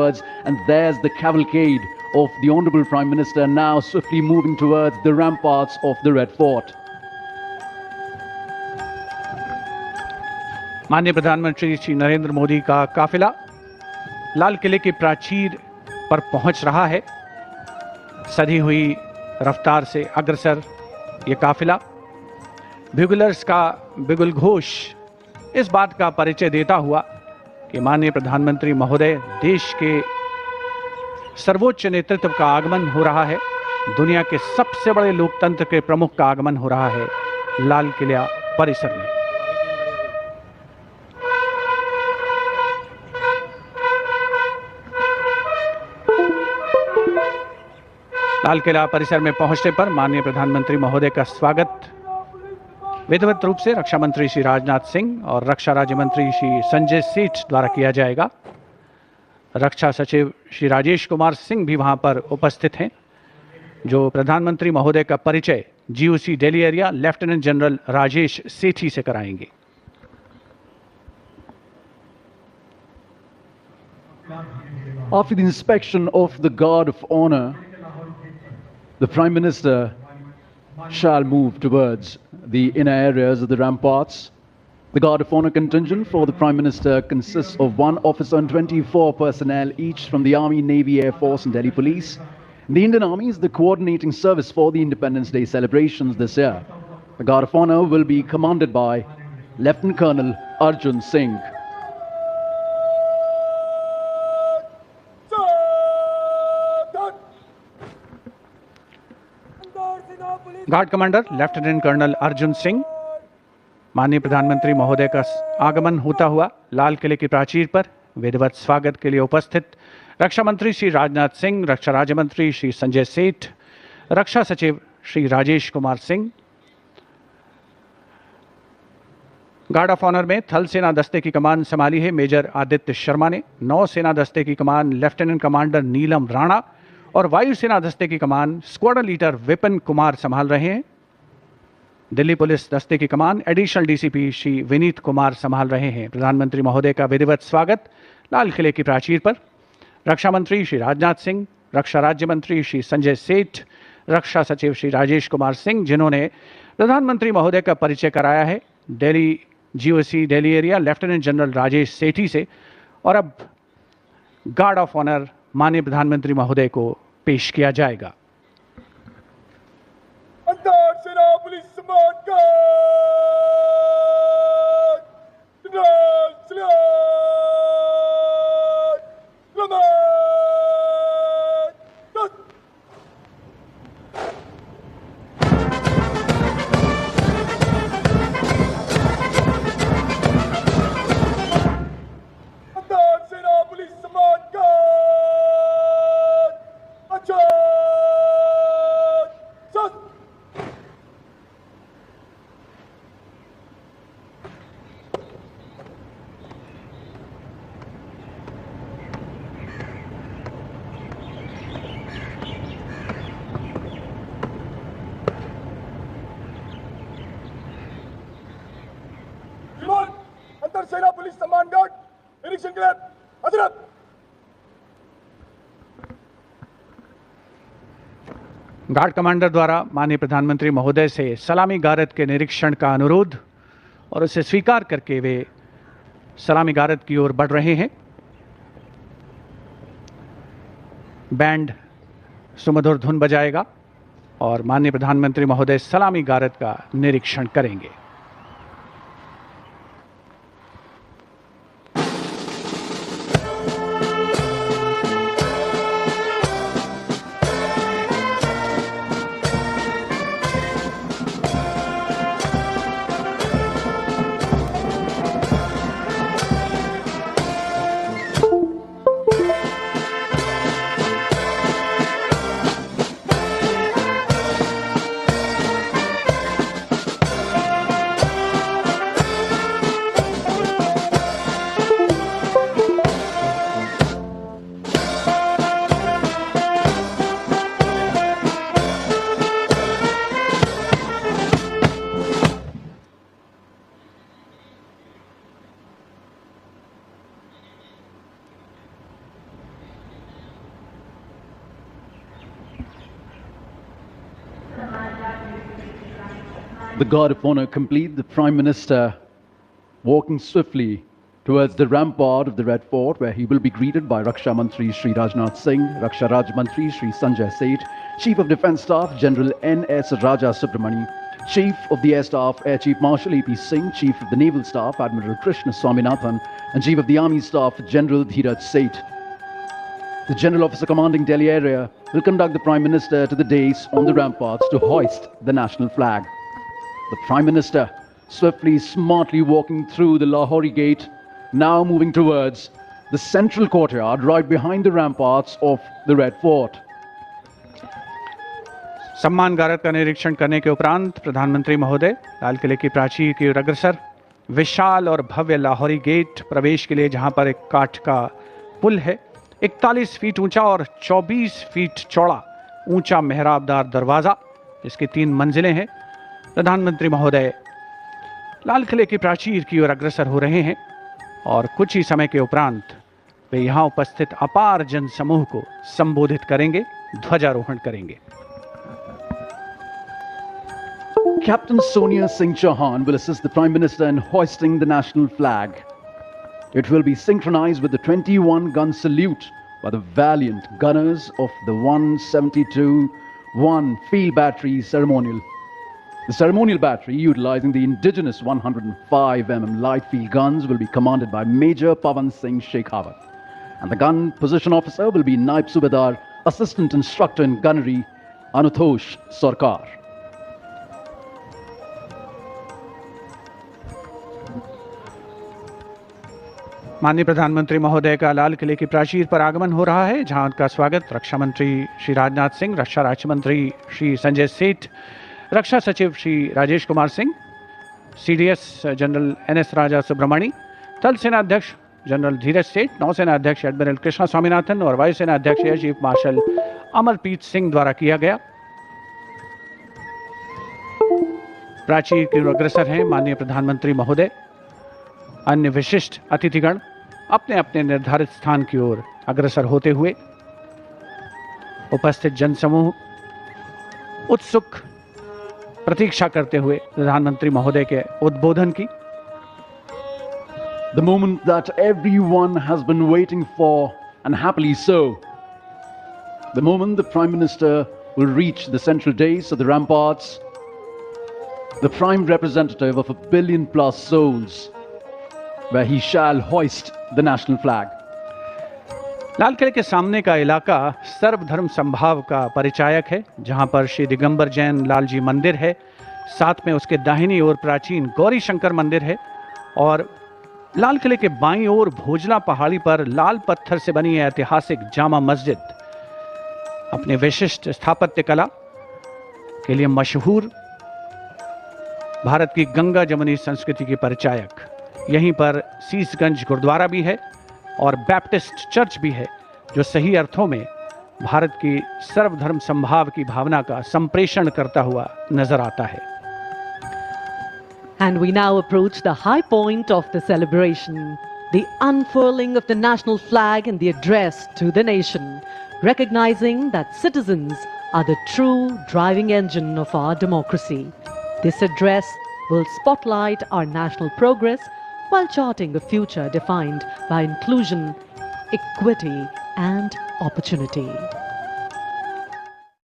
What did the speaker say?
towards, and there's the cavalcade of the Honorable Prime Minister now swiftly moving towards the ramparts of the Red Fort. माननीय प्रधानमंत्री श्री नरेंद्र मोदी का काफिला लाल किले की प्राचीर पर पहुंच रहा है। सधी हुई रफ्तार से अग्रसर ये काफिला, ब्यूगलर्स का बिगुल घोष इस बात का परिचय देता हुआ कि माननीय प्रधानमंत्री महोदय देश के सर्वोच्च नेतृत्व का आगमन हो रहा है। दुनिया के सबसे बड़े लोकतंत्र के प्रमुख का आगमन हो रहा है लाल किला परिसर में। लाल किला परिसर में पहुंचने पर माननीय प्रधानमंत्री महोदय का स्वागत विधिवत रूप से रक्षा मंत्री श्री राजनाथ सिंह और रक्षा राज्य मंत्री श्री संजय सेठ द्वारा किया जाएगा। रक्षा सचिव श्री राजेश कुमार सिंह भी वहां पर उपस्थित हैं, जो प्रधानमंत्री महोदय का परिचय GOC Delhi area lieutenant general Rajesh Sethi से कराएंगे। After the inspection of the Guard of Honor, the Prime Minister shall move towards the inner areas of the ramparts. The Guard of Honor contingent for the Prime Minister consists of 1 officer and 24 personnel, each from the Army, Navy, Air Force and Delhi Police. The Indian Army is the coordinating service for the Independence Day celebrations this year. The Guard of Honor will be commanded by Lieutenant Colonel Arjun Singh. Guard commander lieutenant colonel Arjun Singh, माननीय प्रधानमंत्री महोदय का आगमन होता हुआ लाल किले की प्राचीर पर विधिवत स्वागत के लिए उपस्थित रक्षा मंत्री श्री राजनाथ सिंह, रक्षा राज्य मंत्री श्री संजय सेठ, रक्षा सचिव Shri Rajesh Kumar Singh. Guard of honour में थल सेना दस्ते की कमान संभाली है मेजर आदित्य शर्मा ने, नौ सेना दस्ते की कमान लेफ्टिनेंट कमांडर नीलम राणा और वायुसेना दस्ते की कमान स्क्वाड्रन लीडर विपिन कुमार संभाल रहे हैं। दिल्ली पुलिस दस्ते की कमान एडिशनल डीसीपी श्री विनीत कुमार संभाल रहे हैं। प्रधानमंत्री महोदय का विधिवत स्वागत लाल किले की प्राचीर पर रक्षा मंत्री श्री राजनाथ सिंह, रक्षा राज्य मंत्री श्री संजय सेठ, रक्षा सचिव श्री राजेश कुमार सिंह, जिन्होंने प्रधानमंत्री महोदय का परिचय कराया है Delhi GOC Delhi area lieutenant general Rajesh Sethi से। और अब गार्ड ऑफ ऑनर माननीय प्रधानमंत्री महोदय को पेश किया जाएगा। सेना पुलिस सम्मान गार्ड निरीक्षण के लिए हजरत। गार्ड कमांडर द्वारा माननीय प्रधानमंत्री महोदय से सलामी गारद के निरीक्षण का अनुरोध और उसे स्वीकार करके वे सलामी गारद की ओर बढ़ रहे हैं। बैंड सुमधुर धुन बजाएगा और माननीय प्रधानमंत्री महोदय सलामी गारद का निरीक्षण करेंगे। The guard of honor complete, the Prime Minister walking swiftly towards the rampart of the Red Fort, where he will be greeted by Raksha Mantri Shri Rajnath Singh, Raksha Raj Mantri Shri Sanjay Seth, Chief of Defence Staff General N.S. Raja Subramani, Chief of the Air Staff Air Chief Marshal A.P. Singh, Chief of the Naval Staff Admiral Krishna Swaminathan, and Chief of the Army Staff General Dheeraj Seth. The General Officer commanding Delhi area will conduct the Prime Minister to the dais on the ramparts to hoist the national flag. The Prime Minister swiftly, smartly walking through the Lahori Gate, now moving towards the central courtyard right behind the ramparts of the Red Fort. सम्मान गारद का निरीक्षण करने के उपरांत प्रधानमंत्री महोदय लाल किले की प्राचीर की ओर अग्रसर विशाल और भव्य लाहौरी गेट प्रवेश के लिए, जहां पर एक काठ का पुल है, 41 फीट ऊंचा और 24 फीट चौड़ा ऊंचा मेहराबदार दरवाजा, इसकी 3 मंजिलें हैं। प्रधानमंत्री महोदय लाल किले की प्राचीर की ओर अग्रसर हो रहे हैं और कुछ ही समय के उपरांत वे यहां उपस्थित अपार जन समूह को संबोधित करेंगे, ध्वजारोहण करेंगे। Captain Sonia Singh Chauhan will assist the Prime Minister in hoisting the national flag. It will be synchronized with the 21-gun salute by the valiant gunners of the 172-1 Field Battery Ceremonial. The ceremonial battery, utilizing the indigenous 105mm light field guns, will be commanded by Major Pavan Singh Shekhawat. And the gun position officer will be Naib Subedar, Assistant Instructor in Gunnery, Anutosh Sarkar. माननीय प्रधानमंत्री महोदय का लाल किले की प्राचीर पर आगमन हो रहा है, जहां उनका स्वागत रक्षा मंत्री श्री राजनाथ सिंह, रक्षा राज्य मंत्री श्री संजय सेठ, रक्षा सचिव Shri Rajesh Kumar Singh, CDS general NS Raja Subramani, थल सेना अध्यक्ष जनरल धीरज सेठ, नौसेना अध्यक्ष एडमिरल कृष्णा स्वामीनाथन और वायुसेना अध्यक्ष air chief marshal Amarpreet Singh द्वारा किया गया। प्राचीर की ओर अग्रसर हैं माननीय प्रधानमंत्री महोदय। अन्य विशिष्ट अतिथिगण अपने अपने निर्धारित स्थान की ओर अग्रसर होते हुए, उपस्थित जनसमूह उत्सुक प्रतीक्षा करते हुए प्रधानमंत्री महोदय के उद्बोधन की। The moment that everyone has been waiting for, and happily so. The moment the Prime Minister will reach the central dais of the ramparts, the prime representative of 1 billion plus souls, where he shall hoist the national flag. लाल किले के सामने का इलाका सर्वधर्म संभाव का परिचायक है, जहां पर श्री दिगंबर जैन लाल जी मंदिर है, साथ में उसके दाहिनी ओर प्राचीन गौरी शंकर मंदिर है और लाल किले के बाईं ओर भोजला पहाड़ी पर लाल पत्थर से बनी ऐतिहासिक जामा मस्जिद अपने विशिष्ट स्थापत्य कला के लिए मशहूर भारत की गंगा जमुनी संस्कृति की परिचायक। यहीं पर सीसगंज गुरुद्वारा भी है और बैप्टिस्ट चर्च भी है, जो सही अर्थों में भारत की सर्वधर्म समभाव की भावना का संप्रेषण करता हुआ नजर आता है। And we now approach the high point of the celebration, the unfurling of the national flag and the address to the nation, recognizing that citizens are the true driving engine of our democracy. This address will spotlight our national progress while charting a future defined by inclusion, equity, and opportunity.